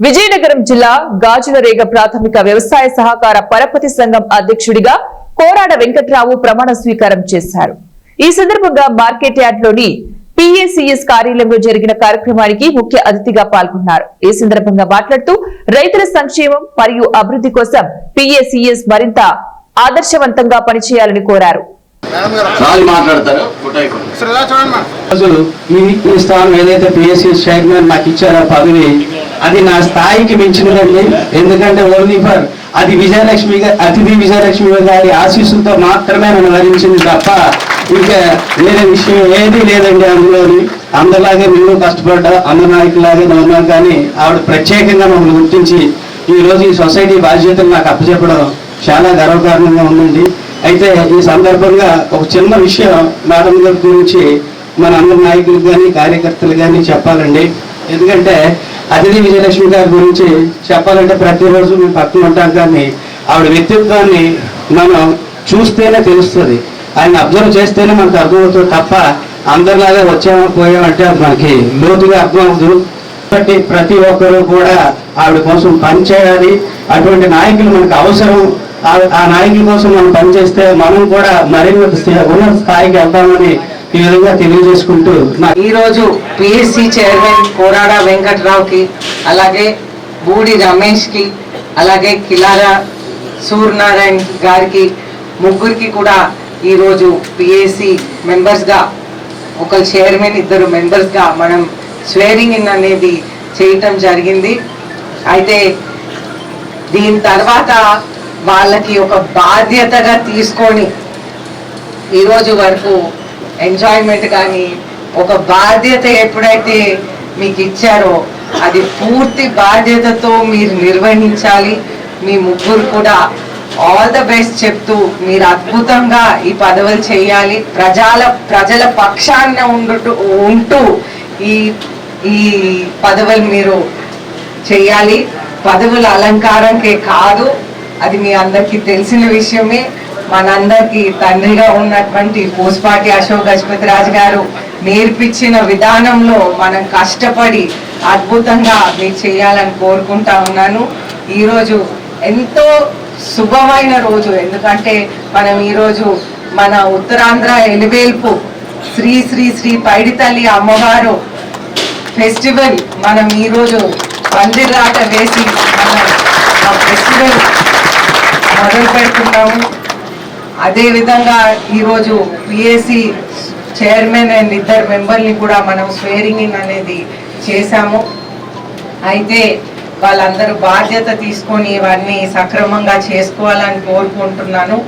విజయనగరం జిల్లా గాజులరేగ ప్రాథమిక వ్యవసాయ సహకార పరపతి సంఘం అధ్యక్షుడిగా కోరాడ వెంకట్రావు ప్రమాణ స్వీకారం చేశారు. ఈ సందర్భంగా మార్కెట్ యార్డ్లోని పిఏసిఎస్ కార్యాలయంలో జరిగిన కార్యక్రమానికి ముఖ్య అతిథిగా పాల్గొన్నారు. ఈ సందర్భంగా మాట్లాడుతూ రైతుల సంక్షేమం మరియు అభివృద్ధి కోసం పిఏసిఎస్ మరింత ఆదర్శవంతంగా పనిచేయాలని కోరారు. ఏదైతే పిఎస్సిఎస్ చైర్మన్ నాకు ఇచ్చారో పదవి అది నా స్థాయికి మించినదండి. ఎందుకంటే ఓన్లీ ఫర్ అది అతిథి విజయలక్ష్మి గారి ఆశీస్సులతో మాత్రమే నన్ను వరించింది తప్ప ఇంకా వేరే విషయం ఏదీ లేదండి. అందరిలాగే మేము కష్టపడ్డా అందరి నాయకులాగే ఉన్నాం, కానీ ఆవిడ ప్రత్యేకంగా మమ్మల్ని గుర్తించి ఈ రోజు ఈ సొసైటీ బాధ్యతలు నాకు అప్పచెప్పడం చాలా గర్వకారణంగా ఉందండి. అయితే ఈ సందర్భంగా ఒక చిన్న విషయం మేడం గారి గురించి మన అందరి నాయకులు కానీ కార్యకర్తలు కానీ చెప్పాలండి. ఎందుకంటే అతిథి విజయలక్ష్మి గారి గురించి చెప్పాలంటే ప్రతిరోజు మేము పక్కన ఉంటాం, కానీ ఆవిడ వ్యక్తిత్వాన్ని మనం చూస్తేనే తెలుస్తుంది, ఆయన అబ్జర్వ్ చేస్తేనే మనకు అర్థమవుతుంది తప్ప అందరిలాగా వచ్చామో పోయామంటే అది మనకి లోతుగా అర్థమవుతుంది. కాబట్టి ప్రతి ఒక్కరూ కూడా ఆవిడ కోసం పనిచేయాలి. అటువంటి నాయకులు మనకు అవసరం. ఆ నాయకుల కోసం మనం పనిచేస్తే మనం కూడా మరింత ఉన్నత స్థాయికి వెళ్తామని ఈ విధంగా తెలియజేసుకుంటూ ఈ రోజు పిఎస్సి చైర్మన్ కోరాడ వెంకట్రావుకి, అలాగే బూడి రమేష్ కి, అలాగే కిలారా సూర్యనారాయణ గారికి ముగ్గురికి కూడా ఈరోజు పిఎస్సి మెంబర్స్ గా ఒకరు చైర్మన్ ఇద్దరు మెంబర్స్ గా మనం స్వేరింగ్ ఇన్ అనేది చేయటం జరిగింది. అయితే దీని తర్వాత వాళ్ళకి ఒక బాధ్యతగా తీసుకొని ఈరోజు వరకు ఎంజాయ్మెంట్ కానీ ఒక బాధ్యత ఎప్పుడైతే మీకు ఇచ్చారో అది పూర్తి బాధ్యతతో మీరు నిర్వహించాలి. మీ ముగ్గురు కూడా ఆల్ ద బెస్ట్ చెప్తూ మీరు అద్భుతంగా ఈ పదవులు చేయాలి. ప్రజల పక్షాన ఉంటూ ఈ పదవులు మీరు చేయాలి. పదవుల అలంకారంకే కాదు, అది మీ అందరికీ తెలిసిన విషయమే. మనందరికీ తండ్రిగా ఉన్నటువంటి పూసపాటి అశోక్ గజపతి రాజు గారు నేర్పించిన విధానంలో మనం కష్టపడి అద్భుతంగా మీరు చేయాలని కోరుకుంటా ఉన్నాను. ఈరోజు ఎంతో శుభమైన రోజు, ఎందుకంటే మనం ఈరోజు మన ఉత్తరాంధ్ర ఎలివేల్పు శ్రీ శ్రీ శ్రీ పైడితల్లి అమ్మవారు ఫెస్టివల్ మనం ఈరోజు పందిరాట వేసి మనం ఆ ఫెస్టివల్ మొదలు పెడుతున్నాము. అదేవిధంగా ఈరోజు పిఎస్సి చైర్మన్ అండ్ ఇద్దరు మెంబర్ని కూడా మనం స్వేరింగ్ ఇన్ అనేది చేశాము. అయితే వాళ్ళందరూ బాధ్యత తీసుకొని ఇవన్నీ సక్రమంగా చేసుకోవాలని కోరుకుంటున్నాను.